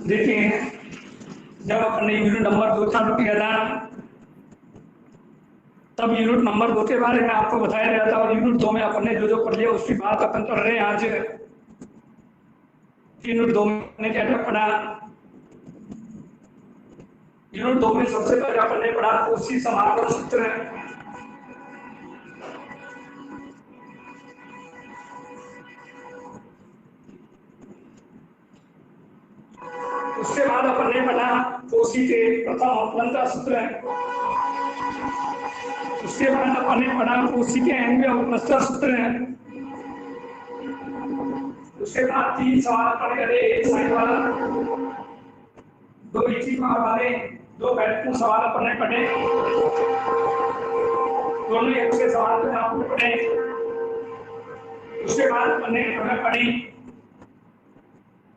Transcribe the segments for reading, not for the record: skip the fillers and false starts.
देते हैं। जब अपने यूनिट नंबर 2 चालू किया था तब यूनिट नंबर 2 के बारे में आपको बताया गया था, और यूनिट 2 में अपने जो जो पढ़ लिया उसकी बात अपन कर रहे हैं आज। यूनिट 2 में अपने क्या क्या पढ़ा? यूनिट 2 में सबसे पहले अपने पढ़ा कोशी समाकलन सूत्र। उसके बाद अपन ने पढ़ा कोशी के प्रथम अवकलन का सूत्र। उसके बाद अपन ने पढ़ा कोशी के एनवे अवकलन का सूत्र। उसके बाद 3 सवाल पढ़े गए, एक साइड वाला, 2 इसी पार वाले, 2 महत्वपूर्ण सवाल अपन ने पढ़े। दोनों एक से सवाल पे आपको पढ़े। उसके बाद अपन ने पढ़ी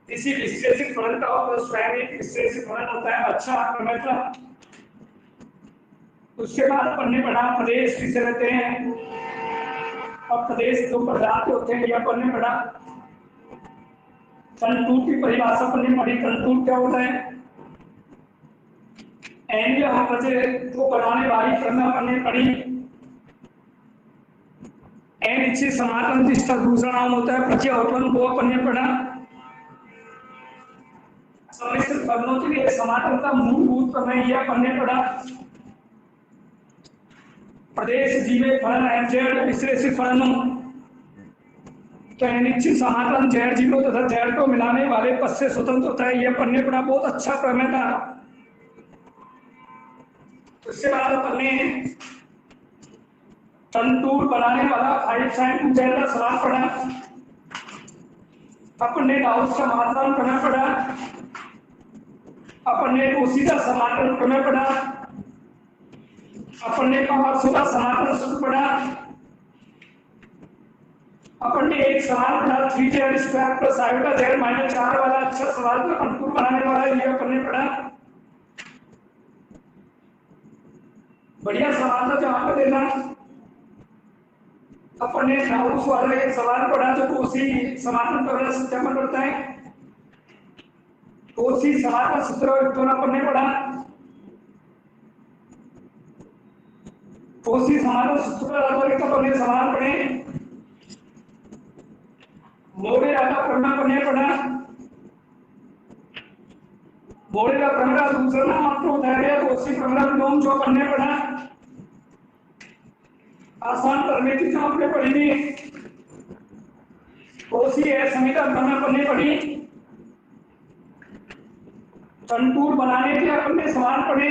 इसी विश्लेषित फलन का स्वयं एक विश्लेषित फलन होता है, अच्छा प्रमेय का। उसके बाद अपन ने पढ़ा प्रदेश किसे रहते हैं, और प्रदेश दो प्रकार के होते हैं, यह अपन ने पढ़ा। कंटूर की परिभाषा अपन ने पढ़ी, कंटूर क्या होता है। एनवे अवकलन को बनाने वाली प्रमेय अपन ने पढ़ी। एन इच्छित समाकलन जिसका दूसरा नाम होता है प्रचय अवकलन को अपन ने पढ़ा। सम्मिश्र फलनों के लिए समाकलन का मूलभूत प्रमेय यह अपन ने पढ़ा। प्रदेश जी में फलन एफजेड विश्लेषित फलन तो अनिश्चित समाकलन जेड जीरो तथा जेड को मिलाने वाले पद से स्वतंत्र होता है, यह पढ़ने पड़ा। बहुत अच्छा प्रमेय था। उसके बाद अपन ने कंटूर बनाने वाला 5 sin ऊंचाई का सवाल पढ़ा। अपन ने गाउस का समाकलन प्रमेय पढ़ा। अपन ने कोशी का समाकलन प्रमेय पढ़ा। अपन ने पावर का समाकलन सूत्र पढ़ा। अपन ने एक सवाल पढ़ा 3z square plus iota z minus 4 वाला, अच्छा सवाल था, कंटूर बनाने वाला, ये अपन ने पढ़ा। बढ़िया सवाल था, जवाब पे देना। अपन ने गाउस वाला एक सवाल पढ़ा जो कोशी समाकलन का सत्यापन करता है। कोशी समाकलन सूत्र दोनों अपन ने पढ़ा। कोशी समाकलन सूत्र का अपन ने सवाल पढ़े। मोड़े का प्रमेय अपन ने पढ़ा। मोड़े का प्रमेय का दूसरा नाम आपको बताया गया कोशी प्रमेय विलोम, जो अपन ने पढ़ा। आसान प्रमेय की आपने पढ़ी थी। कोशी है संहिता प्रमेय अपन ने पढ़ी। कंटूर बनाने के अपन ने सवाल पढ़े।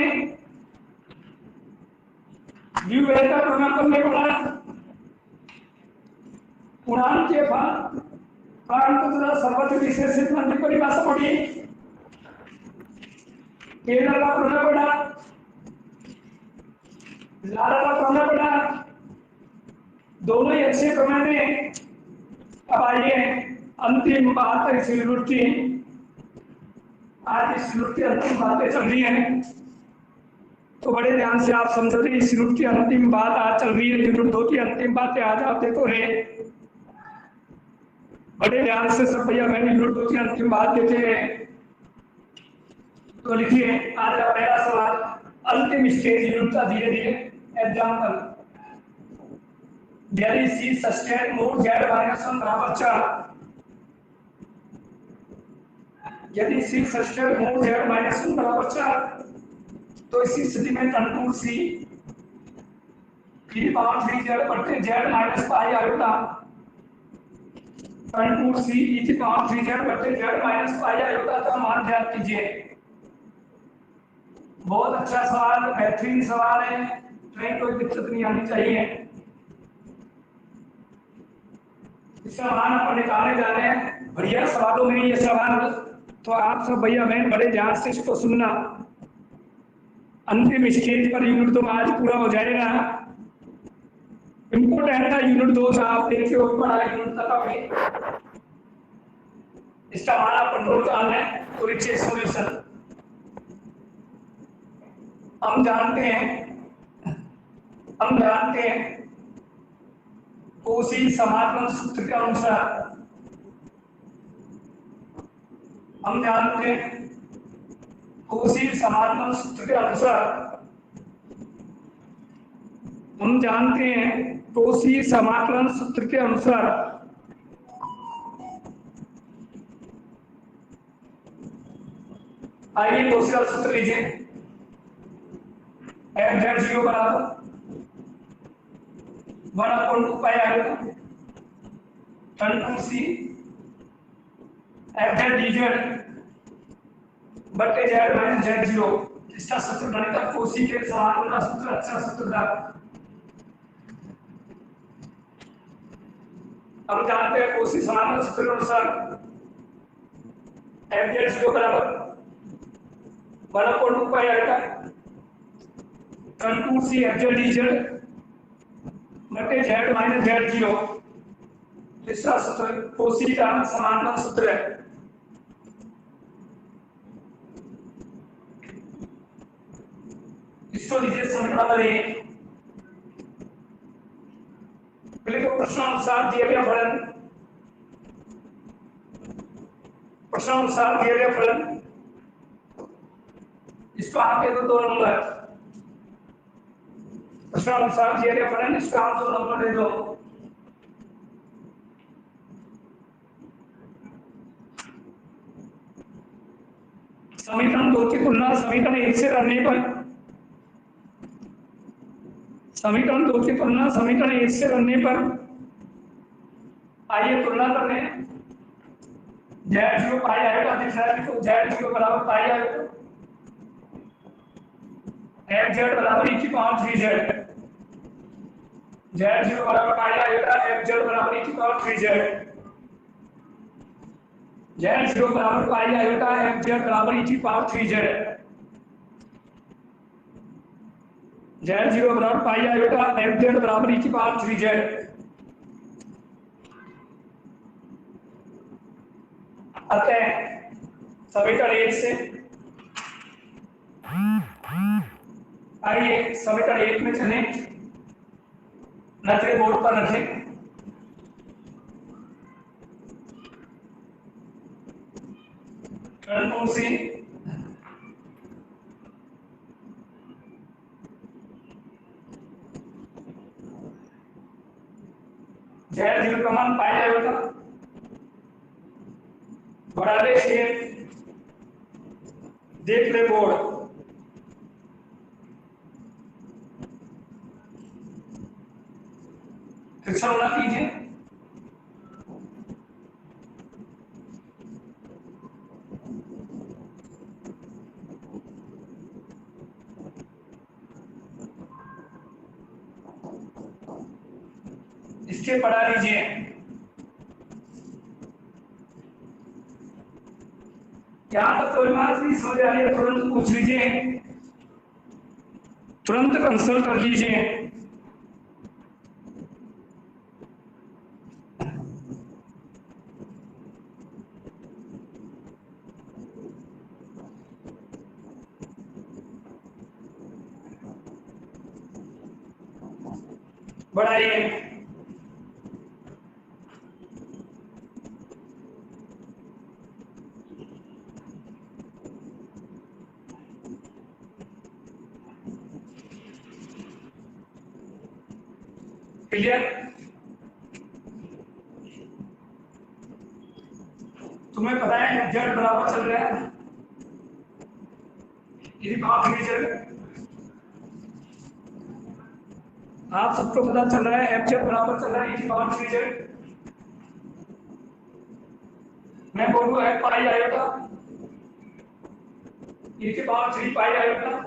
व्यूवेर का प्रमेय अपन ने पढ़ा। उड़ान के बाद सर्वत्र विशेषित फलन की परिभाषा पढ़ी। केरल का प्रमेय पढ़ा। लारा का प्रमेय पढ़ा। दोनों ही अच्छे प्रमेय थे। अब आइए अंतिम बात है यूनिट की। आज इस यूनिट की अंतिम बातें चल रही हैं, तो बड़े ध्यान से आप समझ रहे। इस यूनिट की अंतिम बात आज चल रही है, यूनिट 2 की अंतिम बातें आज आप देखो रहे। बड़े ध्यान से सब भैया मैंने यूनिट 2 की अंतिम बात देते हैं। तो लिखिए आज का पहला सवाल, अंतिम स्टेज यूनिट का धीरे धीरे एग्जाम्पल। यदि सी सस्टेन मोड जेड माइनस 1 बराबर 4, यदि सी सस्टेन मोड जेड माइनस 1 बराबर 4, तो इसी स्थिति में कंटूर सी की पावर 3 जेड बटे Z minus pi iota, contour C e की पावर 3 जेड बटे जेड माइनस पाई आयोटा का मान ज्ञात कीजिए। बहुत अच्छा सवाल, बेहतरीन सवाल है, कहीं कोई दिक्कत नहीं आनी चाहिए। इसका मान अपन निकालने जा रहे हैं। बढ़िया सवालों में ये सवाल, तो आप सब भैया बहन बड़े ध्यान से इसको सुनना। अंतिम स्टेज पर यूनिट 2 आज पूरा हो जाएगा। इम्पोर्टेंट है यूनिट 2 से, आप देखिए ऊपर आए यूनिट तक इसका मान अपन नोट डालना है। तो रिचे सॉल्यूशन हम जानते हैं कोशी समाकलन सूत्र के अनुसार हम जानते हैं कोशी समाकलन सूत्र के अनुसार हम जानते हैं, कोशी समाकलन सूत्र के अनुसार आइए कोशी का सूत्र लीजिए। एफ जेड जीरो बराबर 1/2 पाई आएगा टन टू C F Z D Z बटे जेड माइनस जेड जीरो। इसका सूत्र बनेगा कोशी के समाकलन का सूत्र। अच्छा सूत्र था। हम जानते हैं कोशी समाकलन सूत्र के अनुसार एफ जेड जीरो बराबर 1/2 पाई आएगा टन टू C F Z D Z बटे जेड माइनस जेड जीरो। तीसरा सूत्र कोशी का समाकलन सूत्र है। इसको लीजिए समीकरण नंबर 1। पहले तो प्रश्नानुसार दिया गया फलन, प्रश्नानुसार दिया गया फलन इसको आप दे दो 2 नंबर। प्रश्नानुसार दिया गया फलन इसको आप 2 नंबर दे दो। समीकरण 2 की तुलना समीकरण 1 से करने पर, समीकरण 2 की तुलना समीकरण 1 से करने पर आइए तुलना करने। जेड जीरो पाई आएगा दिख रहा है, तो जेड जीरो बराबर पाई आएगा एफ जेड बराबर e की पावर 3z। जेड जीरो बराबर पाई आएगा एफ जेड बराबर e की पावर 3z। जेड जीरो बराबर पाई आएगा एफ जेड बराबर e की पावर 3z। जेड जीरो बराबर पाई आएगा एफ जेड बराबर e की पावर 3z। अतः समीकरण 1 से आइए समीकरण 1 में चले, नजरें बोर्ड पर रखें। टन सी जेड जीरो का मान पाई जाएगा बढ़ाने से देख ले बोर्ड। फिक्सन ना कीजिए। इसके पढ़ा लीजिए। यहाँ तक कोई बात नहीं समझ आ रही है तुरंत पूछ लीजिए, तुरंत कंसल्ट कर लीजिए। बढ़ाइए। क्लियर? तुम्हें पता है जेड बराबर चल रहा है यदि बात नहीं चल, आप सबको पता चल रहा है एफ जेड बराबर चल रहा है यदि बात नहीं चल। मैं बोलूँ एफ पाई आएगा यदि बात 3 पाई आएगा।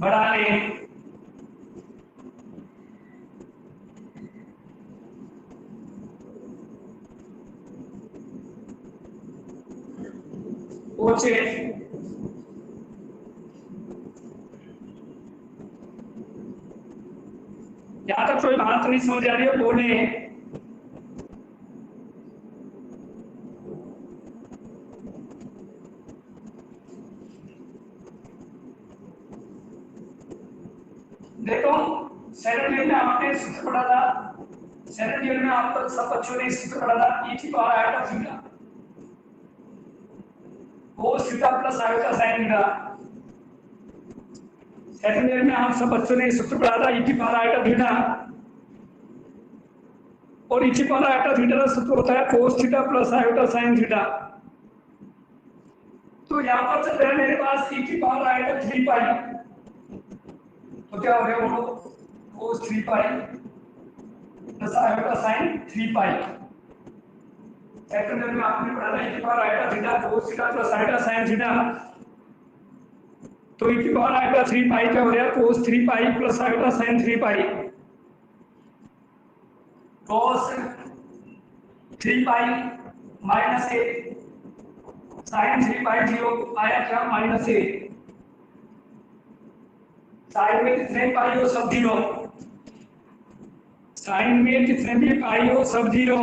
बढ़ा लें। पूछे यहाँ तक कोई बात नहीं समझ आ रही है बोले। देखो सेकंड ईयर में आपने सूत्र पढ़ा था, सेकंड ईयर में आप तक सब बच्चों ने सूत्र पढ़ा था, ई की power iota theta cos theta plus iota sine theta. Second year में आप सब बच्चों ने सूत्र पढ़ा था, ई की पावर आयोटा थीटा, और ई की पावर आयोटा थीटा का सूत्र होता है cos theta plus iota sine theta. तो यहाँ पर चल रहा है मेरे पास ई की पावर आयोटा 3 पाई, तो क्या हो गया वो कोस 3 पाई प्लस आयोटा साइन 3 पाई। सेकंड में आपने पढ़ा था ई की power iota theta cos theta plus iota sine theta, तो ई की पावर आयोटा 3 पाई क्या हो गया कोस 3 पाई प्लस आयोटा साइन 3 पाई। कोस 3 पाई माइनस ए साइन 3 पाई 0 आया क्या माइनस ए, साइन में कितने पाई हो सब 0, साइन में कितने भी पाई हो सब 0,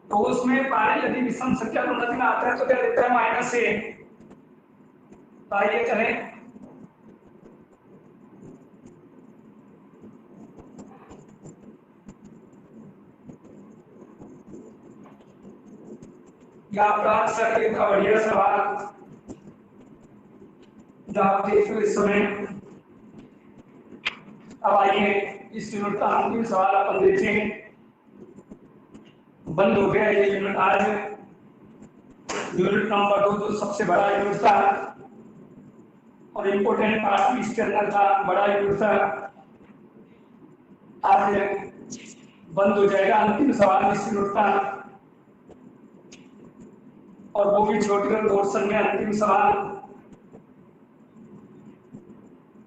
तो उसमें पाई यदि विषम संख्या को नजर आता है तो क्या लिखता है माइनस ए। तो आइए करें, या आपका सर एक बढ़िया सवाल जो आप देख रहे हो इस समय। अब आइए इस यूनिट का अंतिम सवाल अपन देखें। बंद हो गया ये यूनिट आज, यूनिट नंबर 2 जो सबसे बड़ा यूनिट था और इम्पोर्टेंट पार्ट भी इसके अंदर था, बड़ा यूनिट था, आज बंद हो जाएगा। अंतिम सवाल इस यूनिट का, और वो भी छोटे पोर्शन में अंतिम सवाल,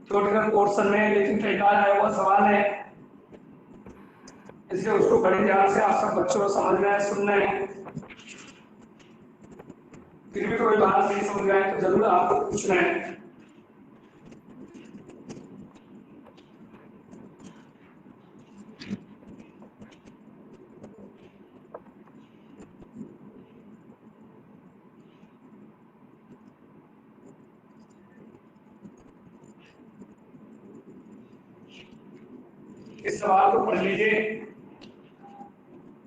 छोटे पोर्शन में लेकिन कई बार आया हुआ सवाल है, इसलिए उसको बड़े ध्यान से आप सब बच्चों को समझना है, सुनना है। फिर भी कोई बात नहीं समझ आए तो जरूर आपको पूछना है। इस सवाल को पढ़ लीजिए,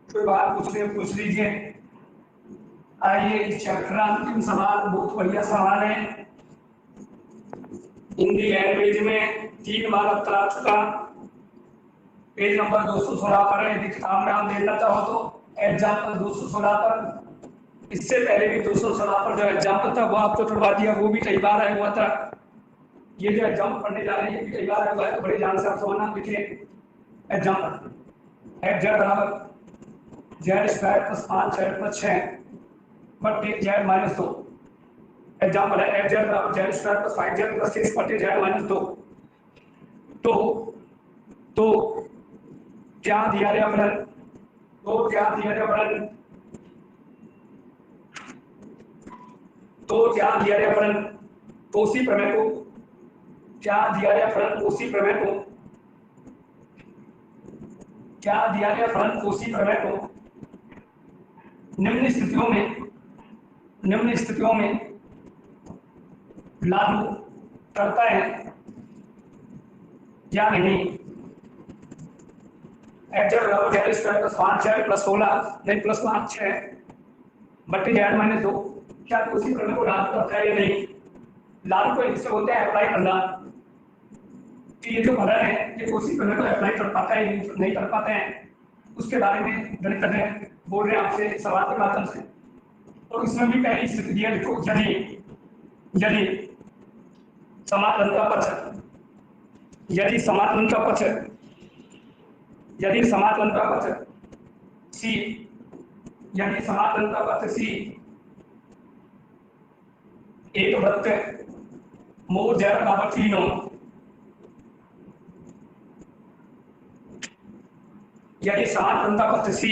कोई बात पूछ लीजिए। आइए इस चैप्टर का अंतिम सवाल बहुत बढ़िया सवाल है, हिंदी लैंग्वेज में 3 बार अब आ चुका, पेज नंबर 216 पर है। यदि किताब में आप देखना चाहो तो एग्जाम्पल 216 पर, इससे पहले भी 216 पर जो एग्जाम्पल था वो आपको छुड़वा दिया, वो भी कई बार आया हुआ था। ये जो एग्जाम्पल पढ़ने जा रहे हैं ये भी कई बार आया हुआ है, तो बड़े ध्यान से आप समझना। देखिए एग्जाम्पल एफ जेड बराबर Z square plus 5 Z plus 6 बटे जेड माइनस 2। एग्जाम्पल है एफ जेड बराबर Z square plus 5 Z plus 6 बटे जेड माइनस 2। तो क्या दिया गया फलन, तो क्या दिया गया फलन, तो क्या दिया गया फलन कोसी प्रमेय को, क्या दिया गया फलन कोसी प्रमेय को, क्या दिया गया फलन कोसी प्रमेय को निम्न स्थितियों में लागू करता है या नहीं। एफ जेड बराबर Z square plus 5 Z plus 16 नहीं प्लस 5 6 बटे जेड माइनस 2, क्या कोसी प्रमेय को लागू करता है या नहीं। लागू को इससे बोलते हैं अप्लाई करना, कि ये जो फलन है ये कोसी प्रमेय को अप्लाई कर पाता है नहीं कर पाते हैं, उसके बारे में गणित बोल रहे हैं आपसे सवाल के माध्यम से। और इसमें भी पहली स्थिति दिया, लिखो यदि समाकलन का पक्ष, यदि समाकलन का पक्ष सी, यदि समाकलन का पक्ष सी एक वृत्त मोड जेड बराबर 3 हो, यदि समाकलन का पक्ष सी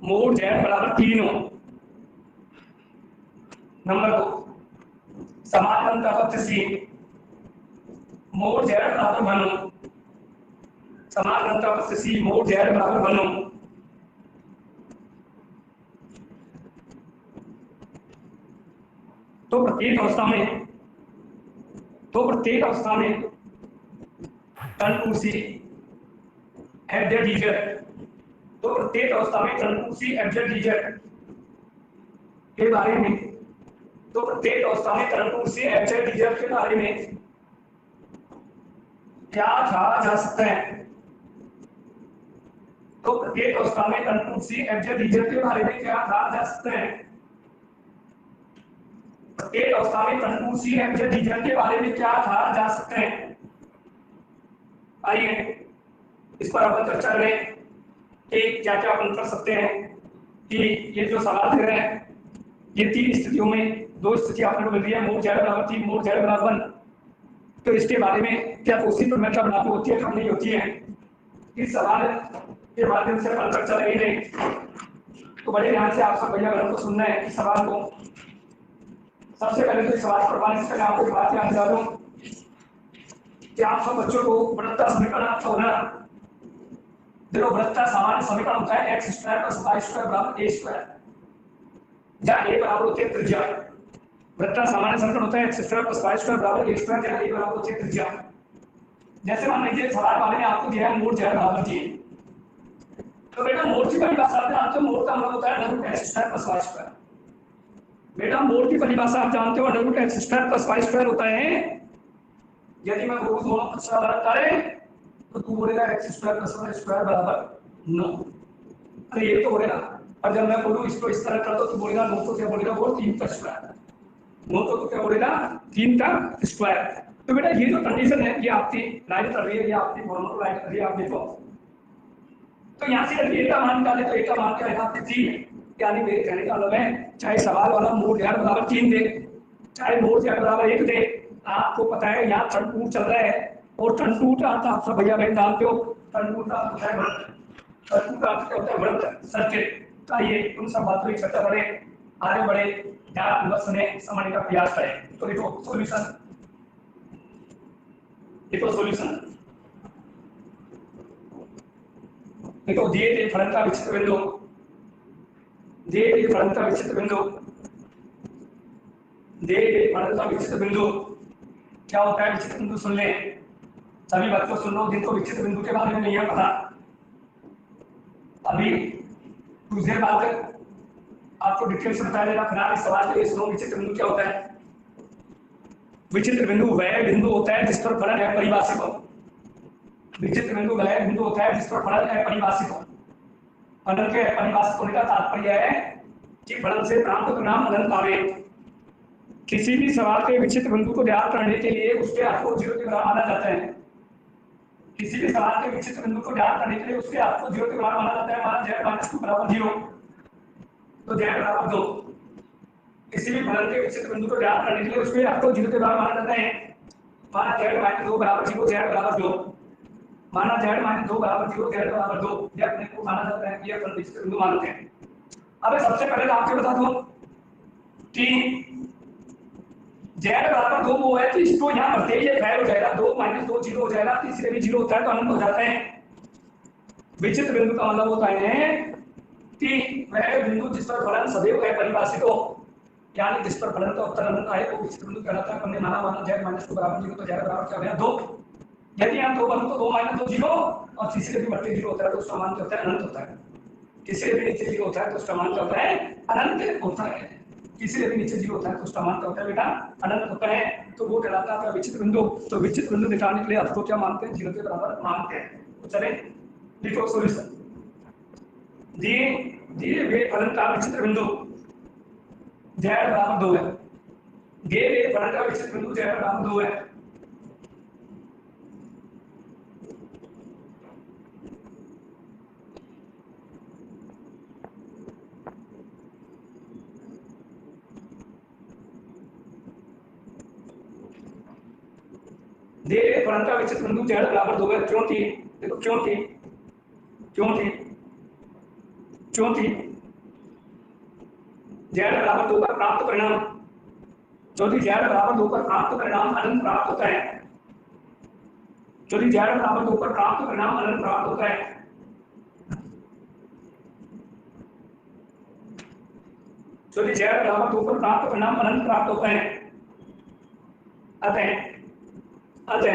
मोड जेड बराबर 3 हो। नंबर 2 समाकलन का पक्ष सी मोड जेड बराबर 1 हो, समाकलन का पक्ष सी मोड जेड बराबर 1 हो। तो प्रत्येक अवस्था में तो प्रत्येक अवस्था में टन टू सी एफ जेड डीजेड, तो प्रत्येक अवस्था में टन टू सी एफ जेड डीजेड के बारे में, तो प्रत्येक अवस्था में टन टू सी एफ जेड डीजेड के बारे में क्या कहा जा सकता है? तो प्रत्येक अवस्था में टन टू सी एफ जेड डीजेड के बारे में क्या कहा जा सकता है? प्रत्येक अवस्था में टन टू सी एफ जेड डीजेड के बारे में क्या कहा जा सकता है? आइए इस पर अपन चर्चा करें कि क्या क्या अपन कर सकते हैं कि ये जो सवाल दे रहे हैं ये तीन स्थितियों में, दो स्थिति आपने को मिल रही है, मोड जेड बराबर 3, मोड जेड बराबर 1, तो इसके बारे में क्या कोशिश पर मतलब लागू होती है, कब नहीं होती है, इस सवाल के माध्यम से अपन चर्चा करेंगे। तो बड़े ध्यान से आप सब भैया बहनों को सुनना है इस सवाल को। सबसे पहले तो इस सवाल पर पाने से पहले आपको बात याद दिला दूं कि आप सब बच्चों को बढ़ता समीकरण आपका होना, देखो बढ़ता सामान्य समीकरण होता है x square plus y square बराबर a स्क्वायर, जहाँ a बराबर होती है त्रिज्या। बढ़ता सामान्य समीकरण होता है x square plus y square बराबर a स्क्वायर, जहाँ a बराबर होती है त्रिज्या। जैसे मान लीजिए सवाल वाले ने आपको दिया है मोड जेड बराबर 3, तो बेटा मोड की परिभाषा आप जानते हो, मोड का मतलब होता है under root x square plus y square. बेटा मोड की परिभाषा आप जानते हो, under root x square plus y square होता है, यदि मैं बोलूं दोनों पक्ष का वर्ग करें तो तू बोलेगा x square plus y square बराबर 9, अरे ये तो बोलेगा। और जब मैं बोलूं इसको इस तरह कर दो तो बोलेगा 9 तो क्या बोलेगा वो 3 का स्क्वायर, 9 तो क्या बोलेगा 3 का स्क्वायर। तो बेटा ये जो कंडीशन है ये आपकी लाइन कर रही है, ये आपकी फॉर्मूला लाइन कर रही है, आप देखो। तो यहाँ से यदि a का मान निकाले तो a का मान क्या है आपके 3 है, यानी मेरे कहने का मतलब है चाहे सवाल वाला मोड जेड बराबर 3 दे, चाहे मोड जेड बराबर 1 दे, आपको पता है यहाँ टर्न टू चल रहा है, और टर्न टू का अर्थ आप सब भैया बहन जानते हो, टर्न टू का अर्थ होता है वृत्त, टर्न टू का अर्थ क्या होता है वृत्त, सर्किल। आइए उन सब बातों की चर्चा करें, आगे बढ़े, ध्यान बस में समझने का प्रयास करें। तो देखो सॉल्यूशन, देखो सॉल्यूशन, देखो दिए गए फलन का विचित्र बिंदु, दिए गए फलन का विचित्र बिंदु, दिए गए फलन का विचित्र बिंदु क्या होता है? विचित्र बिंदु सुन ले, सभी बच्चों सुन लो जिनको विचित्र बिंदु के बारे में नहीं है पता। अभी दूसरे बात आपको डिटेल से बताया जाएगा, फिलहाल इस सवाल के लिए सुनो विचित्र बिंदु क्या होता है। विचित्र बिंदु वह बिंदु होता है जिस पर फलन है परिभाषित हो, विचित्र बिंदु वह बिंदु होता है जिस पर फलन है परिभाषित हो। फलन के परिभाषित होने का तात्पर्य है कि फलन से प्राप्त परिणाम अनंत आवे। किसी भी सवाल के विचित्र बिंदु को ज्ञात करने के लिए उसके अर्थ को 0 के बराबर माना जाता है, किसी भी सवाल के विचित्र बिंदु को ज्ञात करने के लिए उसके अर्थ को 0 के बराबर माना जाता है। माना z - 2 बराबर 0, तो z बराबर 2। किसी भी फलन के विचित्र बिंदु को ज्ञात करने के लिए उसके अर्थ को 0 के बराबर माना जाता है। माना z - 2 बराबर 0, z बराबर 2, माना z - 2 बराबर 0, z बराबर 2, यह अपने को माना जाता है कि यह फलन विचित्र बिंदु मानते हैं। अब सबसे पहले आपको बता दूं कि z बराबर 2 वो है, तो इसको यहाँ भरते ही ये फैल हो जाएगा, 2 - 2 0 हो जाएगा, तीसरे भी 0 होता है तो अनंत हो जाता है। विचित्र बिंदु का मतलब होता है कि वह बिंदु जिस पर फलन सदैव है परिभाषित हो, यानी जिस पर फलन का उत्तर अनंत आए वो विचित्र बिंदु कहलाता है। हमने माना z - 2 बराबर 0, तो z बराबर क्या हो गया 2। यदि यहाँ 2 बनो तो 2 - 2 0, और तीसरे भी बढ़ते 0 होता है तो उसका मान क्या होता है अनंत होता है। तीसरे भी नीचे 0 होता है तो उसका मान क्या होता है अनंत होता है। तीसरे भी नीचे 0 होता है तो उसका मान क्या होता है बेटा अनंत होता है, तो वो कहलाता है विचित्र बिंदु। तो विचित्र बिंदु निकालने के लिए अर्थ को क्या मानते हैं 0 के बराबर मानते हैं। तो चले लिखो सॉल्यूशन। दिए गए फलन का विचित्र बिंदु z बराबर 2 है, दिए गए फलन का विचित्र बिंदु z बराबर 2 है। दिए गए फलन का विचित्र बिंदु z बराबर 2 है, क्योंकि देखो क्योंकि z बराबर 2 का प्राप्त परिणाम, क्योंकि z बराबर 2 पर प्राप्त परिणाम अनंत प्राप्त होता है, क्योंकि z बराबर 2 पर प्राप्त परिणाम अनंत प्राप्त होता है। क्योंकि z बराबर 2 पर प्राप्त परिणाम अनंत प्राप्त होता है। अतः अतः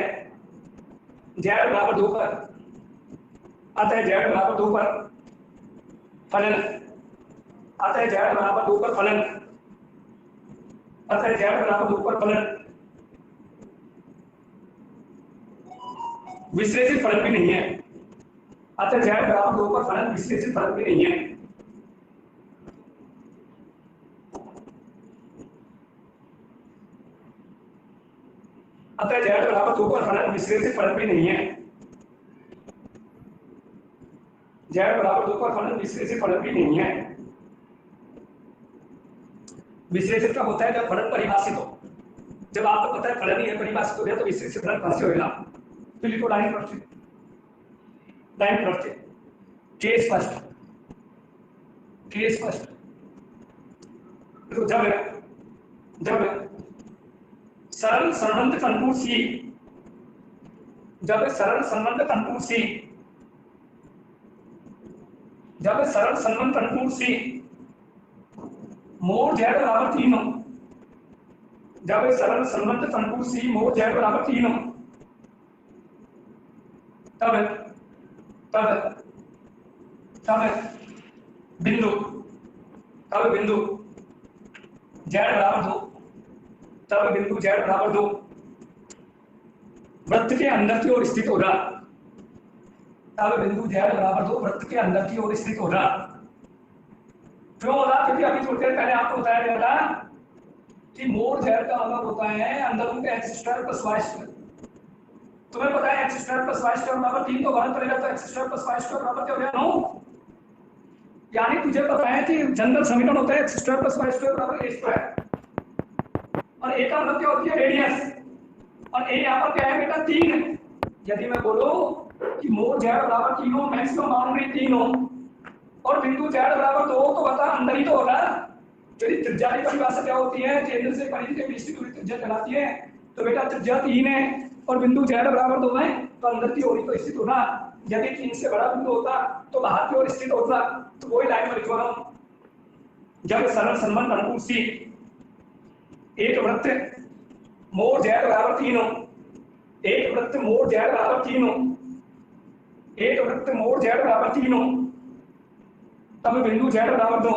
जेड बराबर 2 पर, अतः जेड बराबर 2 पर फलन, अतः जेड बराबर 2 पर फलन, अतः जेड बराबर 2 पर फलन विश्लेषित फलन भी नहीं है। अतः जेड बराबर 2 पर फलन विश्लेषित फलन भी नहीं है। अतः जेड बराबर 2 पर फलन विश्लेषित फलन भी नहीं है। जेड बराबर 2 पर फलन विश्लेषित फलन भी नहीं है। विश्लेषित कब होता है? जब फलन परिभाषित हो। जब आपको पता है फलन ही है, परिभाषित हो गया, तो विश्लेषित फलन कहां से होगा? तो लिखो लाइन प्रश्न, लाइन प्रश्न, केस फर्स्ट, केस फर्स्ट। तो जब सरल संबंध कंटूर सी, जब सरल संबंध कंटूर सी, जब सरल संबंध कंटूर सी मोड जेड बराबर 3 हो, जब सरल संबंध कंटूर सी मोड जेड बराबर 3 हो, तब तब तब बिंदु, तब बिंदु जेड बराबर 2, तब बिंदु जेड बराबर 2 वृत्त के अंदर की ओर स्थित होगा। तब बिंदु जेड बराबर 2 वृत्त के अंदर की ओर स्थित होगा। क्यों होगा? क्योंकि अभी थोड़ी देर पहले आपको बताया गया था कि मोड जेड का मतलब होता है अंदर उनका X square plus Y square. तुम्हें पता है X square plus Y square बराबर 3 तो बाहर पड़ेगा, तो X square plus Y square बराबर क्या हो गया? 9। यानी तुझे पता है कि जनरल समीकरण होता है X square plus Y square बराबर ए स्क्वायर, और ए का मतलब क्या होती है? रेडियस, और ए यहाँ पर क्या है बेटा? 3। यदि मैं बोलूं कि मोड जेड बराबर 3 हो, मैक्सिमम बाउंड्री 3 हो, और बिंदु जेड बराबर 2 तो बता अंदर ही तो होगा। यदि त्रिज्या की परिभाषा क्या होती है? केंद्र से परिधि के बीच की दूरी त्रिज्या कहलाती है। तो बेटा त्रिज्या 3 है और बिंदु जेड बराबर 2 है, तो अंदर की ओर ही तो स्थित होना। यदि 3 से बड़ा बिंदु होता तो बाहर की ओर स्थित होता। तो वही लाइन में लिखवा रहा हूं, जब सरल संबंध अनुकूल सी एक वृत्त मोड जेड बराबर 3 हो, एक वृत्त मोड जेड बराबर 3 हो, एक वृत्त मोड जेड बराबर 3 हो, तब बिंदु जेड बराबर 2,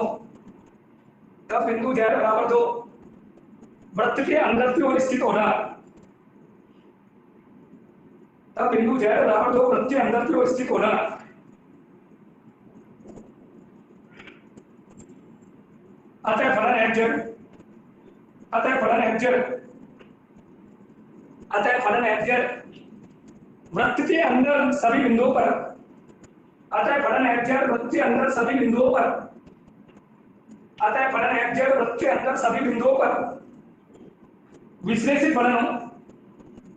तब बिंदु जेड बराबर 2 वृत्त के अंदर की ओर स्थित होगा। तब बिंदु जेड बराबर 2 वृत्त के अंदर की ओर स्थित होगा। अतः फलन एफ जेड, अतः फलन एफ जेड, अतः फलन एफ जेड वृत्त के अंदर सभी बिंदुओं पर, अतः फलन एफ जेड वृत्त के अंदर सभी बिंदुओं पर, अतः फलन एफ जेड वृत्त के अंदर सभी बिंदुओं पर विश्लेषित फलन हो,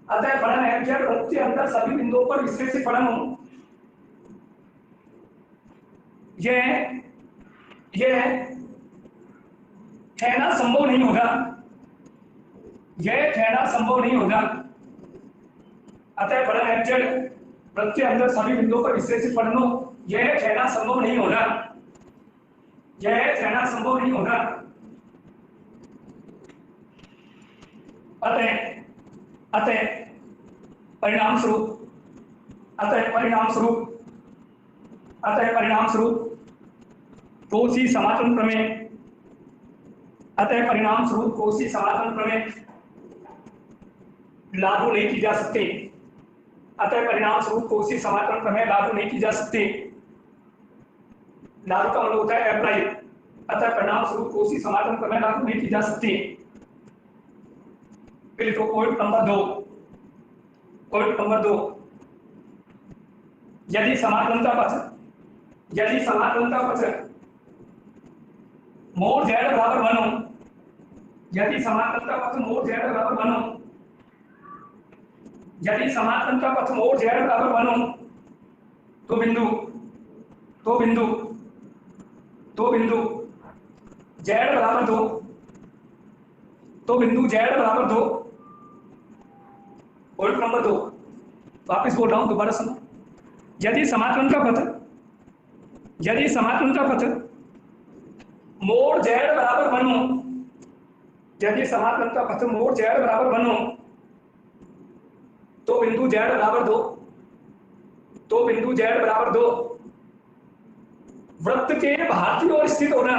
अतः फलन एफ जेड वृत्त के अंदर सभी बिंदुओं पर विश्लेषित फलन हो। यह कहना संभव नहीं होगा, यह कहना संभव नहीं होगा। अतः फलन एफ जेड वृत्त के अंदर सभी बिंदुओं पर विश्लेषित फलन हो, यह कहना संभव नहीं होगा, यह कहना संभव नहीं होगा। अतः परिणाम स्वरूप, अतः परिणाम स्वरूप, अतः परिणाम स्वरूप कोशी समाकलन प्रमेय, अतः परिणाम स्वरूप कोशी समाकलन प्रमेय लागू नहीं की जा सकती। अतः परिणाम स्वरूप कोशी समाकलन प्रमेय लागू नहीं की जा सकती। लागू का मतलब होता है अप्लाई। अतः परिणाम स्वरूप कोशी समाकलन प्रमेय लागू नहीं की जा सकती। फिर तो पॉइंट नंबर 2, पॉइंट नंबर 2, यदि समाकलन का पथ, यदि समाकलन का पथ मोड जेड बराबर 1 हो, यदि समाकलन का पथ मोड जेड बराबर 1 हो, यदि समाकलन का पथ मोड जेड बराबर 1 हो, तो बिंदु जेड बराबर 2, तो बिंदु जेड बराबर 2, पॉइंट नंबर 2, वापस बोल रहा हूं दोबारा सुनो। यदि समाकलन का पथ, यदि समाकलन का पथ मोड जेड बराबर 1 हो, यदि समाकलन का पथ मोड जेड बराबर 1 हो, तो बिंदु z बराबर 2, तो बिंदु z बराबर 2 वृत्त के बाहर की ओर स्थित होना,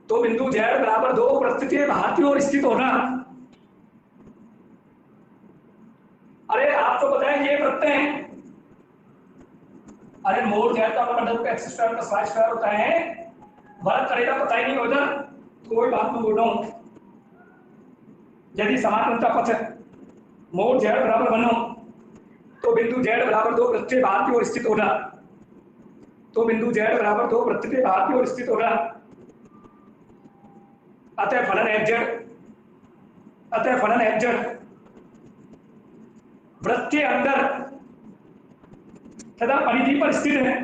तो बिंदु z बराबर 2 वृत्त के बाहर की ओर स्थित होना। अरे आपको पता है ये वृत्त हैं, अरे मोड z का मतलब x square plus y square होता है, वर्ग करेगा पता ही नहीं होता, तो कोई बात नहीं बोल रहा हूं। यदि समानांतर पथ मोड z बराबर 1 हो तो बिंदु z बराबर 2 वृत्त के बाहर की ओर स्थित होगा, तो बिंदु z बराबर 2 वृत्त के बाहर की ओर स्थित होगा। अतः फलन fz वृत्त के अंदर तथा परिधि पर स्थित है।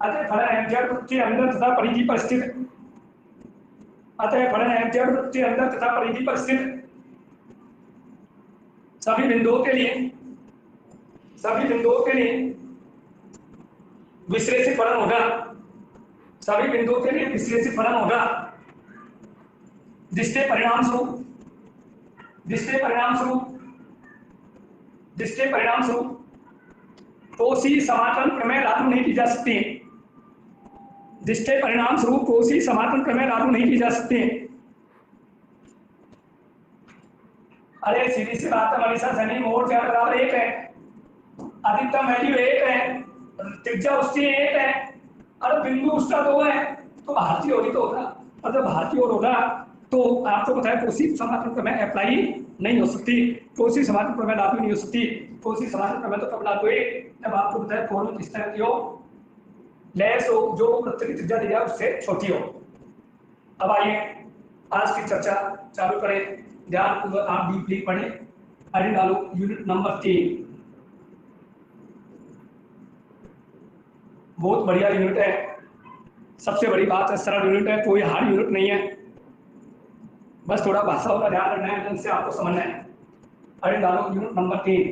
अतः फलन fz वृत्त के अंदर तथा परिधि पर स्थित, अतः फलन fz वृत्त के अंदर तथा परिधि पर स्थित सभी बिंदुओं के लिए विश्लेषित फलन होगा, सभी बिंदुओं के लिए विश्लेषित फलन होगा, जिसके परिणाम स्वरूप कोशी समाकलन प्रमेय लागू नहीं की जा सकती, जिसके परिणाम स्वरूप कोशी समाकलन प्रमेय लागू नहीं की जा सकती। अरे सीधी सी बात है मनीषा सनी, मोड z बराबर 1 है, अधिकतम वैल्यू 1 है, त्रिज्या उसकी 1 है, अरे बिंदु उसका 2 है, तो भारतीय ओर ही तो होगा, मतलब भारतीय ओर होगा, तो आपको पता है कोशी समाकलन प्रमेय अप्लाई नहीं हो सकती, कोशी समाकलन प्रमेय लागू नहीं हो सकती। कोशी समाकलन प्रमेय तो कब लागू हुई, जब आपको पता है फॉर्मूला किस तरह की हो, लेस हो, जो वृत्त की त्रिज्या दी जाए उससे छोटी हो। अब आइए आज की चर्चा चालू करें, ध्यान आप डीपली पढ़ें। अरे डालो यूनिट नंबर 3, बहुत बढ़िया यूनिट है, सबसे बड़ी बात है सरल यूनिट है, कोई हार्ड यूनिट नहीं है, बस थोड़ा भाषाओं का ध्यान रखना है, जिनसे आपको समझना है। अरे डालो यूनिट नंबर 3,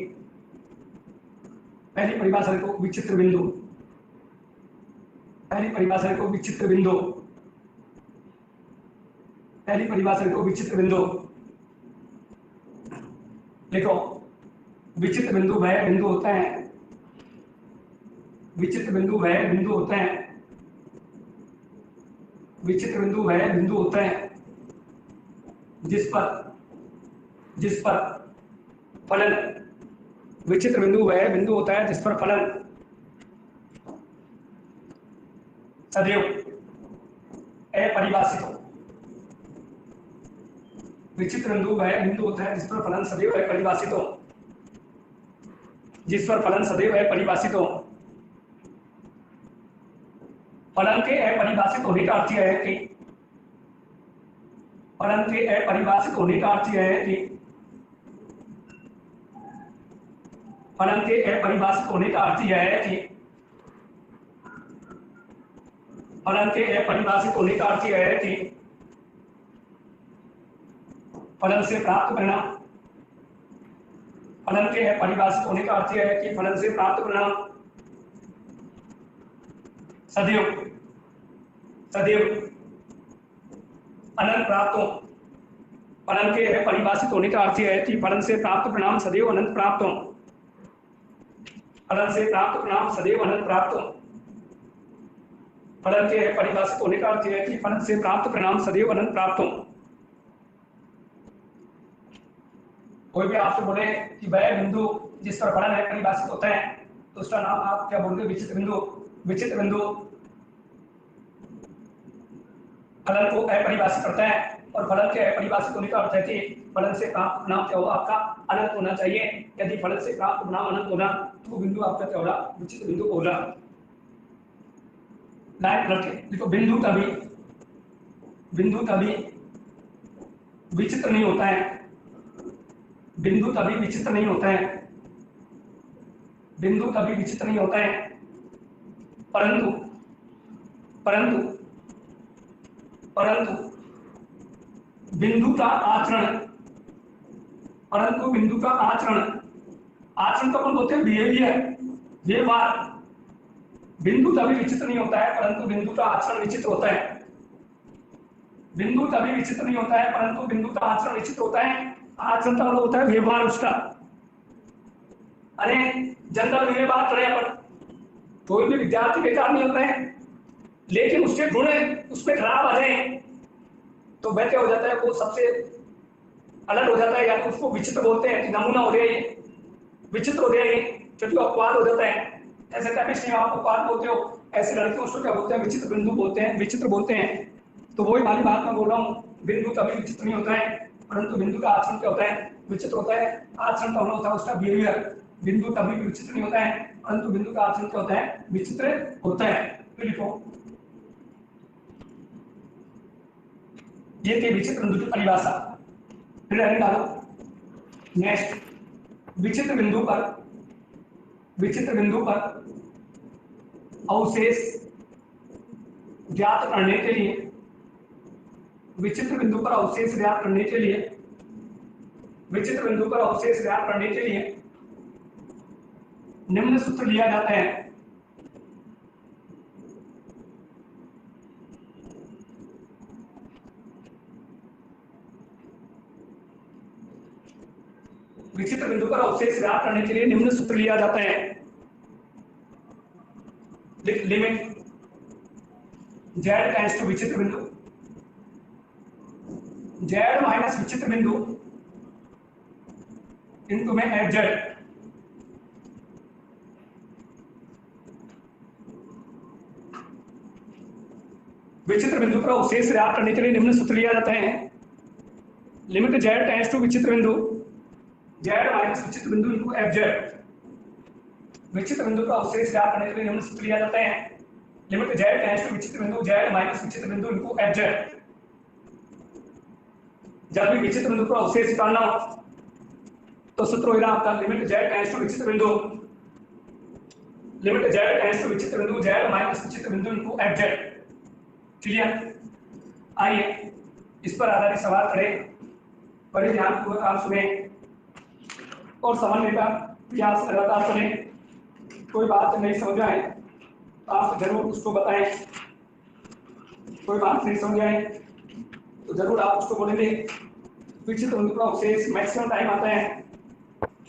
पहली परिभाषा को विचित्र बिंदु, पहली परिभाषा को विचित्र बिंदु, पहली परिभाषा को विचित्र बिंदु देखो, विचित्र बिंदु वह बिंदु होते हैं, विचित्र बिंदु वह बिंदु होते हैं, विचित्र बिंदु वह बिंदु होते हैं जिस पर फलन, विचित्र बिंदु वह बिंदु होता है जिस पर फलन सदैव अपरिभाषित हो। विचित्र बिंदु वह बिंदु होता है जिस पर फलन सदैव अपरिभाषित हो, जिस पर फलन सदैव अपरिभाषित हो। फलन के अपरिभाषित होने का अर्थ यह है कि, फलन के अपरिभाषित होने का अर्थ यह है कि, फलन के अपरिभाषित होने का अर्थ यह है कि, फलन के अपरिभाषित होने का अर्थ यह है कि फलन से प्राप्त परिणाम, फलन के अपरिभाषित होने का अर्थ यह है कि फलन से प्राप्त परिणाम सदैव अनंत प्राप्त हो। फलन के अपरिभाषित होने का अर्थ यह है कि फलन से प्राप्त परिणाम सदैव अनंत प्राप्त हो, फलन से प्राप्त परिणाम सदैव अनंत प्राप्त हो। फलन के अपरिभाषित होने का अर्थ यह है कि फलन से प्राप्त परिणाम सदैव अनंत प्राप्त हो। कोई भी आपसे बोले कि वह बिंदु जिस पर फलन अपरिभाषित होता है, तो उसका नाम आप क्या बोलोगे? विचित्र बिंदु। विचित्र बिंदु फलन को अपरिभाषित करता है, और फलन के अपरिभाषित होने का अर्थ है कि फलन से प्राप्त परिणाम क्या होगा? आपका अनंत होना चाहिए। यदि फलन से प्राप्त परिणाम अनंत होना, तो बिंदु आपका क्या होगा? विचित्र बिंदु होगा। लाइन रखें, देखो बिंदु कभी विचित्र नहीं होता है, बिंदु कभी विचित्र नहीं होता है, बिंदु कभी विचित्र नहीं होता है, परंतु बिंदु का आचरण, परंतु बिंदु का आचरण तो अपन बोलते हैं बिहेवियर, व्यवहार। बिंदु कभी विचित्र नहीं होता है, परंतु बिंदु का आचरण विचित्र होता है। बिंदु कभी विचित्र नहीं होता है, परंतु बिंदु का आचरण विचित्र होता है। आचरण का मतलब होता है व्यवहार उसका, अरे जनरल में बात करें अपन, कोई भी विद्यार्थी बेकार नहीं होता है, लेकिन उसके गुण उसमें खराब आ जाए तो वह क्या हो जाता है, वो सबसे अलग हो जाता है, या तो उसको विचित्र बोलते हैं, नमूना हो गया ये, विचित्र हो गया ये, क्योंकि अपवाद हो जाता है। ऐसे केमिस्ट्री में आप अपवाद बोलते हो, ऐसे लड़के उसको क्या बोलते हैं, विचित्र बिंदु बोलते हैं, विचित्र बोलते हैं। तो वही वाली बात मैं बोल रहा हूँ, बिंदु कभी विचित्र नहीं होता है, परंतु बिंदु का आचरण क्या होता है, विचित्र होता है। आचरण का होता है उसका बिहेवियर, बिंदु कभी भी विचित्र नहीं होता है, परंतु बिंदु का आचरण क्या होता है, विचित्र होता है। तो लिखो, ये थी विचित्र बिंदु की परिभाषा। फिर रहने डालो नेक्स्ट, विचित्र बिंदु पर, विचित्र बिंदु पर अवशेष ज्ञात करने के लिए, विचित्र बिंदु पर अवशेष ज्ञात करने के लिए, विचित्र बिंदु पर अवशेष ज्ञात करने के लिए निम्न सूत्र लिया जाता है। विचित्र बिंदु पर अवशेष ज्ञात करने के लिए निम्न सूत्र लिया जाता है। लिमिट z टेंड्स टू विचित्र बिंदु, z माइनस विचित्र बिंदु इनटू में एफ जेड, विचित्र बिंदु पर अवशेष ज्ञात करने के लिए निम्न सूत्र लिया जाता है। लिमिट z टेंड्स टू विचित्र बिंदु, z माइनस विचित्र बिंदु इनटू एफ जेड, विचित्र बिंदु का अवशेष ज्ञात करने के लिए निम्न सूत्र लिया जाता है। लिमिट z टेंड्स टू विचित्र बिंदु, z माइनस विचित्र बिंदु इनटू एफ जेड। जब भी विचित्र बिंदु का अवशेष निकालना हो तो सूत्र होगा आपका लिमिट z टेंड्स टू विचित्र बिंदु, लिमिट z टेंड्स टू विचित्र बिंदु, z माइनस विचित्र बिंदु इनटू एफ जेड। क्लियर? आइए इस पर आधारित सवाल करें, बड़े ध्यानपूर्वक आप सुने और समझने का प्रयास लगातार करें। कोई बात नहीं समझ आए तो आप जरूर उसको बताएं, कोई बात नहीं समझ आए तो जरूर आप उसको बोलेंगे। विचित्र बिंदु का अवशेष मैक्सिमम टाइम आता है,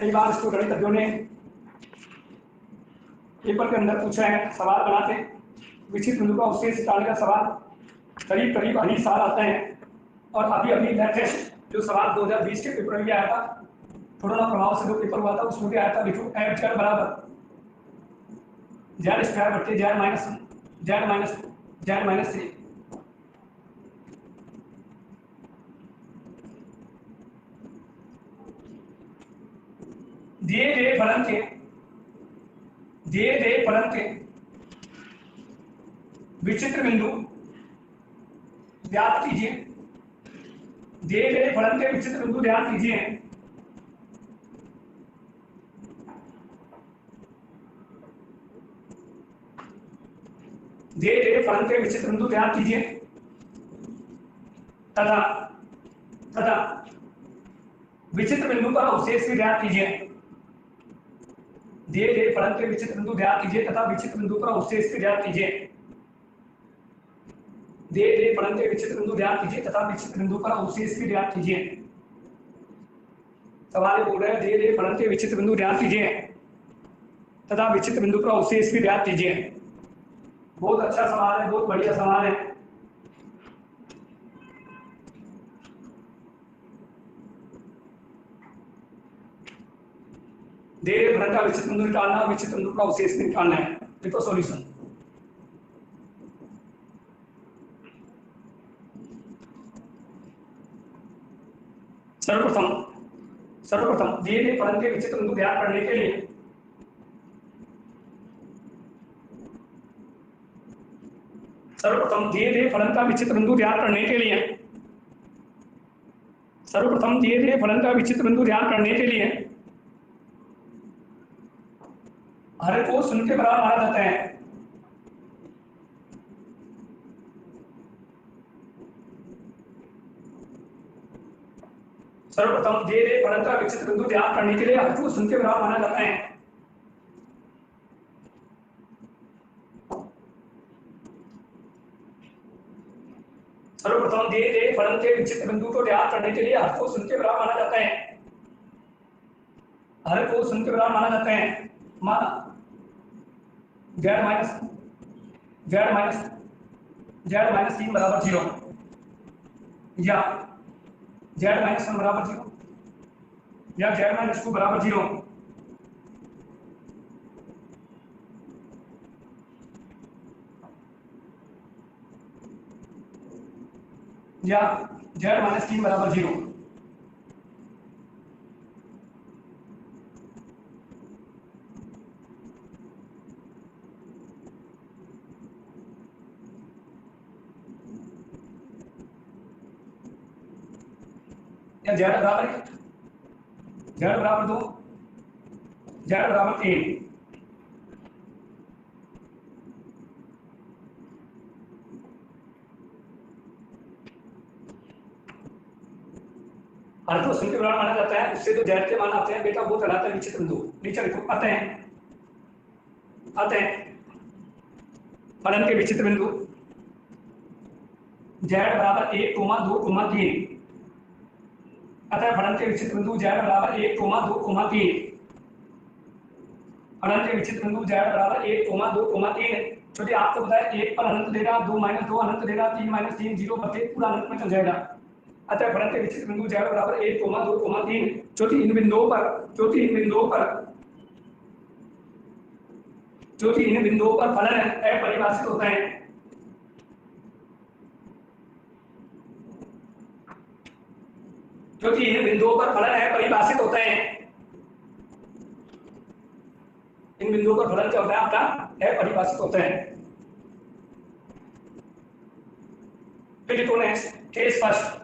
कई बार इसको गणितज्ञों ने पेपर के अंदर पूछा है, सवाल बनाते विचित्र बिंदु का अवशेष निकालने का सवाल करीब करीब अभी साल आता है। और अभी अभी लेटेस्ट जो सवाल 2020 के पेपर में आया था, कोरोना प्रभाव से जो पेपर हुआ था उसमें भी आया था, लिखो एफ जेड बराबर जेड स्क्वायर बटे जेड माइनस 3। दिए गए फलन के विचित्र बिंदु ज्ञात कीजिए, दिए गए फलन के विचित्र बिंदु ज्ञात कीजिए। दिए गए फलन के विचित्र बिंदु ज्ञात कीजिए तथा विचित्र बिंदु पर अवशेष भी ज्ञात कीजिए। दिए गए फलन के विचित्र बिंदु ज्ञात कीजिए तथा विचित्र बिंदु पर अवशेष भी ज्ञात कीजिए। दिए गए फलन के विचित्र बिंदु ज्ञात कीजिए तथा विचित्र बिंदु पर अवशेष भी ज्ञात कीजिए। सवाल बोल रहे हैं दिए गए फलन के विचित्र बिंदु ज्ञात कीजिए तथा विचित्र बिंदु पर अवशेष भी ज्ञात कीजिए। बहुत अच्छा सवाल है, बहुत बढ़िया सवाल है। दिए गए फलन का विचित्र बिंदु निकालना, विचित्र बिंदु का अवशेष निकालना है। देखो सॉल्यूशन, सर्वप्रथम दिए गए फलन के विचित्र बिंदु ज्ञात करने के लिए सर्वप्रथम दिए गए फलन का विचित्र बिंदु ज्ञात करने के लिए सर्वप्रथम दिए गए फलन का विचित्र बिंदु ज्ञात करने के लिए हर को शून्य के बराबर माना जाता है। सर्वप्रथम दिए गए फलन का विचित्र बिंदु ज्ञात करने के लिए हर को शून्य के बराबर माना जाता है। सर्वप्रथम दिए गए फलन के विचित्र बिंदु को ज्ञात करने के लिए हर को शून्य के बराबर माना जाता है। हर को शून्य के बराबर माना जाता है। माना z माइनस 3 बराबर 0 या z माइनस 1 बराबर 0 या z माइनस 2 बराबर 0 या z माइनस 3 बराबर 0। या z बराबर 2 z बराबर 3। अर्थ को शून्य के बराबर माना जाता है, उससे जो z के मान आते हैं बेटा वो कहलाता है विचित्र बिंदु। नीचे लिखो आते हैं फलन के विचित्र बिंदु z बराबर 1, 2, 3। अतः फलन के विचित्र बिंदु z बराबर 1, 2, 3। फलन के विचित्र बिंदु z बराबर 1, 2, 3। छोटे आपको बताया 1 पर अनंत देगा, 2 - 2 अनंत देगा, 3 - 3 0 प्रत्येक पूरा अनंत में चल जाएगा। अतः फलन के विचित्र बिंदु z बराबर 1, 2, 3। क्योंकि इन बिंदुओं पर फलन अपरिभाषित होता है। क्योंकि इन बिंदुओं पर फलन अपरिभाषित होता है। इन बिंदुओं पर फलन क्या होता है आपका अपरिभाषित होता है। फिर लिखो नेक्स्ट केस फर्स्ट।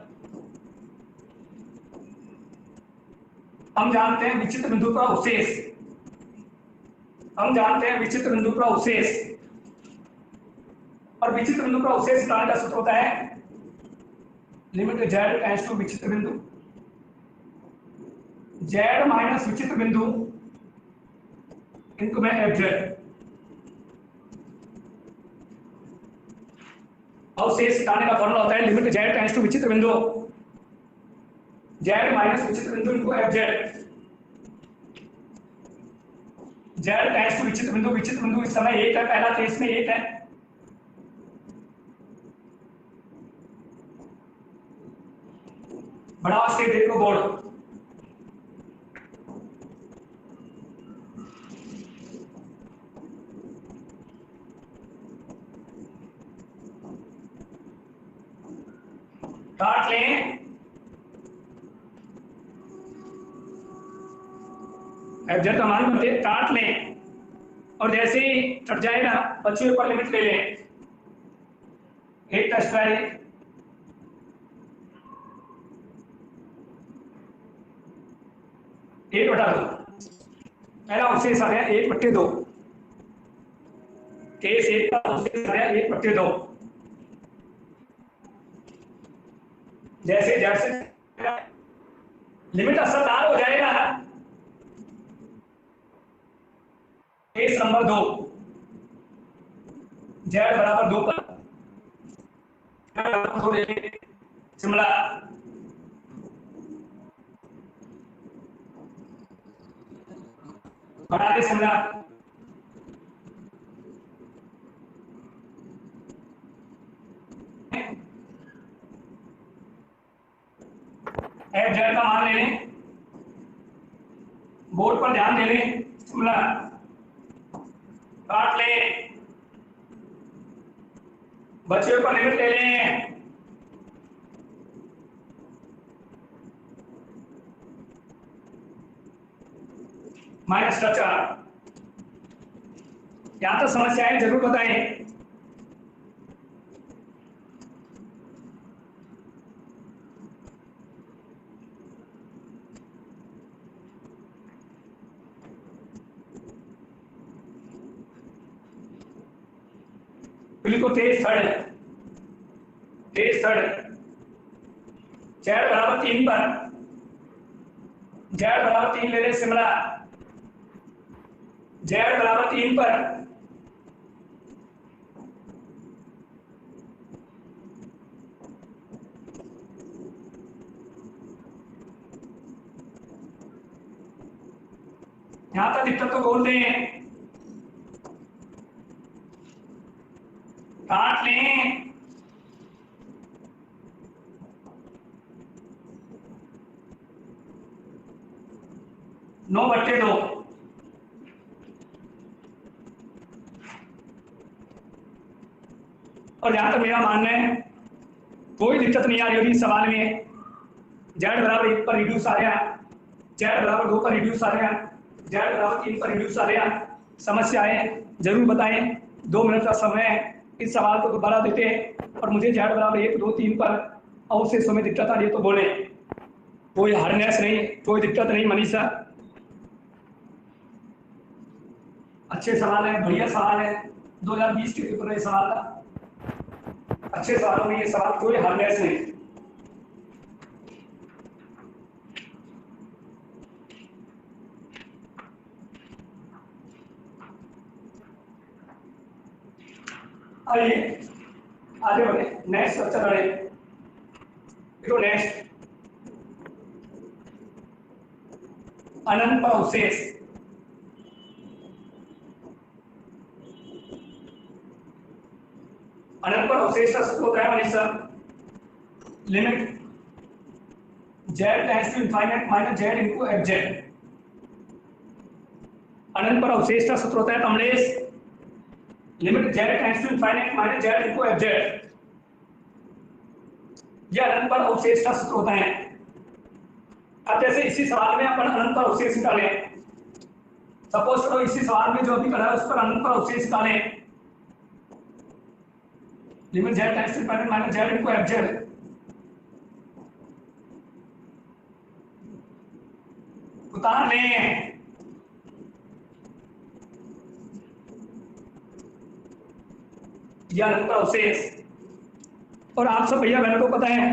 हम जानते हैं विचित्र बिंदु का अवशेष। और विचित्र बिंदु का अवशेष निकालने का सूत्र होता है लिमिट z टेंड्स टू विचित्र बिंदु z माइनस विचित्र बिंदु इनको मैं fz। अवशेष निकालने का फॉर्मूला होता है लिमिट z टेंड्स टू विचित्र बिंदु z माइनस विचित्र बिंदु इनको fz। z टेंड्स टू विचित्र बिंदु इस समय 1 है, पहला केस में 1 है। बड़ा से देखो बोर्ड काट लें। एफजेड का मान बनते काट लें और जैसे ही कट जाएगा बच्चे ऊपर लिमिट ले लें। 1 टेस्ट ट्राई 1/2 पहला अवशेष आ गया 1/2। केस 1 का अवशेष आ गया 1/2। जैसे जैसे लिमिट असरदार हो जाएगा केस नंबर 2 z बराबर 2 पर शिमला बढ़ा के शिमला fz का मान ले लें, बोर्ड पर ध्यान दे लें। शिमला काट ले, बच्चे पर लिमिट ले लें। माइनस का 4। यहां तक समस्याएं जरूर बताएं। बिल्कुल तेज थर्ड z बराबर 3 पर z बराबर 3 ले ले शिमला z बराबर 3 पर यहां तक दिक्कत तो बोल दें, काट लें। 9/2। और जहां तक मेरा मानना है कोई दिक्कत नहीं आ रही होगी इस सवाल में। जेड बराबर 1 पर रिड्यूस आ गया, जेड बराबर 2 पर रिड्यूस आ गया, जेड बराबर 3 पर रिड्यूस आ गया। समस्याएं जरूर बताएं, 2 मिनट का समय है, इस सवाल को दोबारा देते हैं। और मुझे जेड बराबर 1 2 3 पर अवशेषों में दिक्कत आ रही है तो बोले, कोई हार्डनेस नहीं, कोई दिक्कत नहीं मनीषा। अच्छे सवाल है, बढ़िया सवाल है, 2020 के पेपर में सवाल था। अच्छे सवालों में ये सवाल, कोई हार्डनेस नहीं। आइए आगे बढ़े, नेक्स्ट स्ट्रक्चर बढ़े। देखो नेक्स्ट, अनंत पर अवशेष। अनंत पर अवशेष का सूत्र होता है Manisha, limit Z tends to infinite minus Z into F Z. अनंत पर अवशेष का सूत्र होता है Kamlesh, limit Z tends to infinite minus Z into F Z. यह अनंत पर अवशेष का सूत्र होता है। अब जैसे इसी सवाल में अपन अनंत पर अवशेष निकालें, सपोज करो इसी सवाल में जो अभी करा है उस पर अनंत पर अवशेष निकालें, limit Z tends to infinite minus Z into F Z. उतार लें, यह अनंत पर अवशेष। और आप सब भैया बहनों को पता है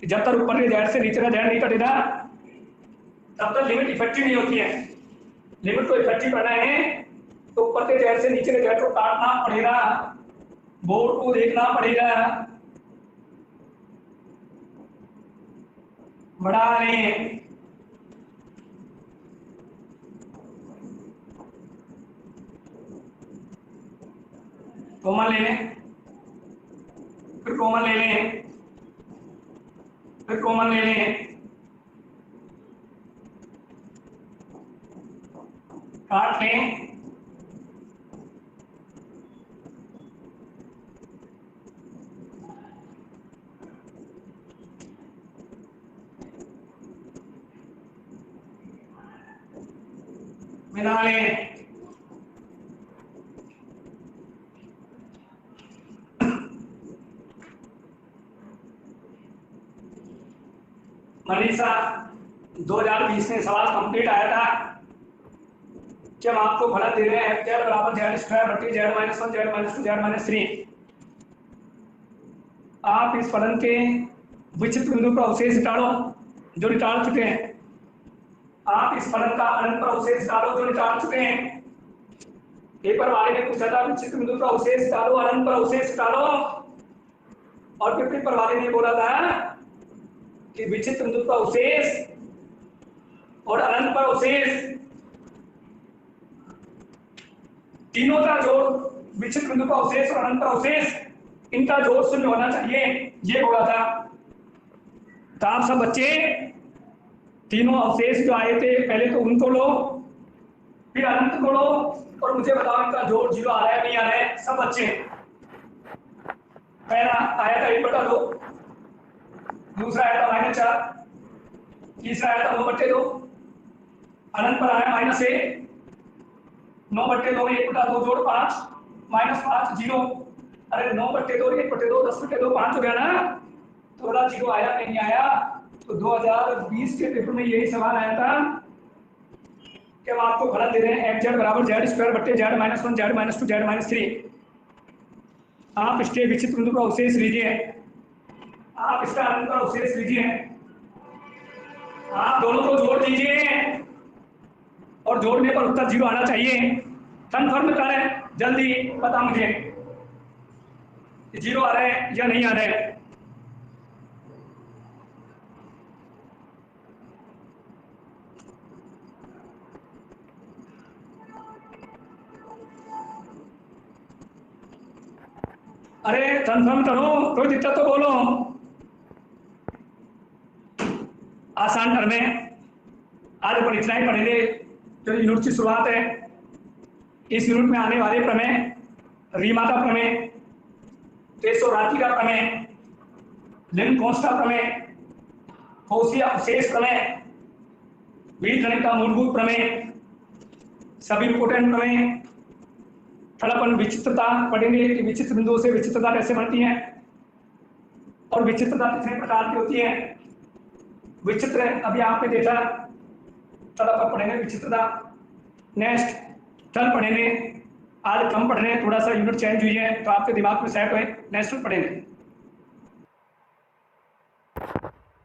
कि जब तक ऊपर के जेड से नीचे का जेड नहीं कटेगा तब तक लिमिट इफेक्टिव नहीं होती है। लिमिट को इफेक्टिव करना है तो ऊपर के जेड से नीचे के जेड को काटना पड़ेगा, बोर्ड को देखना पड़ेगा। बढ़ा लें, कॉमन ले लें, फिर कॉमन ले लें, फिर कॉमन ले लें, काट लें, मिला लें। मनीषा 2020 में सवाल कंप्लीट आया था, जब आपको फलन दे रहे हैं एफ जेड बराबर जेड स्क्वायर बटे Z minus 1 Z minus 2 Z minus 3। आप इस फलन के विचित्र बिंदु पर अवशेष निकालो जो निकाल चुके हैं। आप इस फलन का अनंत पर अवशेष निकालो जो निकाल चुके हैं। पेपर वाले ने पूछा था विचित्र बिंदु पर अवशेष निकालो, अनंत पर अवशेष निकालो, और फिर पेपर वाले ने बोला था कि विचित्र बिंदु पर अवशेष और अनंत पर अवशेष तीनों का जोड़, विचित्र बिंदु पर अवशेष और अनंत पर अवशेष, इनका जोड़ शून्य होना चाहिए, ये बोला था। तो आप सब बच्चे तीनों अवशेष जो आए थे पहले तो उनको लो, फिर अनंत को लो, और मुझे बताओ इनका जोड़ 0 आ रहा है नहीं आ रहा है। सब बच्चे, पहला आया था 1/2, दूसरा आया था -4, तीसरा आया था 9/2, अनंत पर आया -1, 9/2 में 1/2 जोड़ 5, -5 0। अरे 9/2 1/2 10/2 5 हो गया ना, थोड़ा 0 आया नहीं आया। तो 2020 के पेपर में यही सवाल आया था कि हम आपको फलन दे रहे हैं एफ जेड बराबर जेड स्क्वायर बटे Z minus 1 Z minus 2 Z minus 3। आप इसके विचित्र बिंदु का अवशेष लीजिए, आप इसका अनंत का अवशेष लीजिए, आप दोनों को जोड़ दीजिए और जोड़ने पर उत्तर 0 आना चाहिए। कन्फर्म करें जल्दी, पता मुझे 0 आ रहा है या नहीं आ रहा है। अरे कंफर्म करो, कोई दिक्कत तो बोलो। आसान टर्म है, आज अपन इतना ही पढ़ेंगे। जो यूनिट की शुरुआत है, इस यूनिट में आने वाले प्रमेय रीमा का प्रमेय, तेसो-राकी का प्रमेय, लिन-कोंस का प्रमेय, कौशी अवशेष प्रमेय, बीजगणित का मूलभूत प्रमेय, सभी इंपोर्टेंट प्रमेय। थोड़ा अपन विचित्रता पढ़ेंगे कि विचित्र बिंदुओं से विचित्रता कैसे बनती है और विचित्रता कितने प्रकार की होती है। विचित्र अभी आपने देखा, थोड़ा अपन पढ़ेंगे विचित्रता। नेक्स्ट कल पढ़ेंगे, आज कम पढ़ रहे हैं, थोड़ा सा यूनिट चेंज हुई है तो आपके दिमाग में सेट हुए, नेक्स्ट पढ़ेंगे।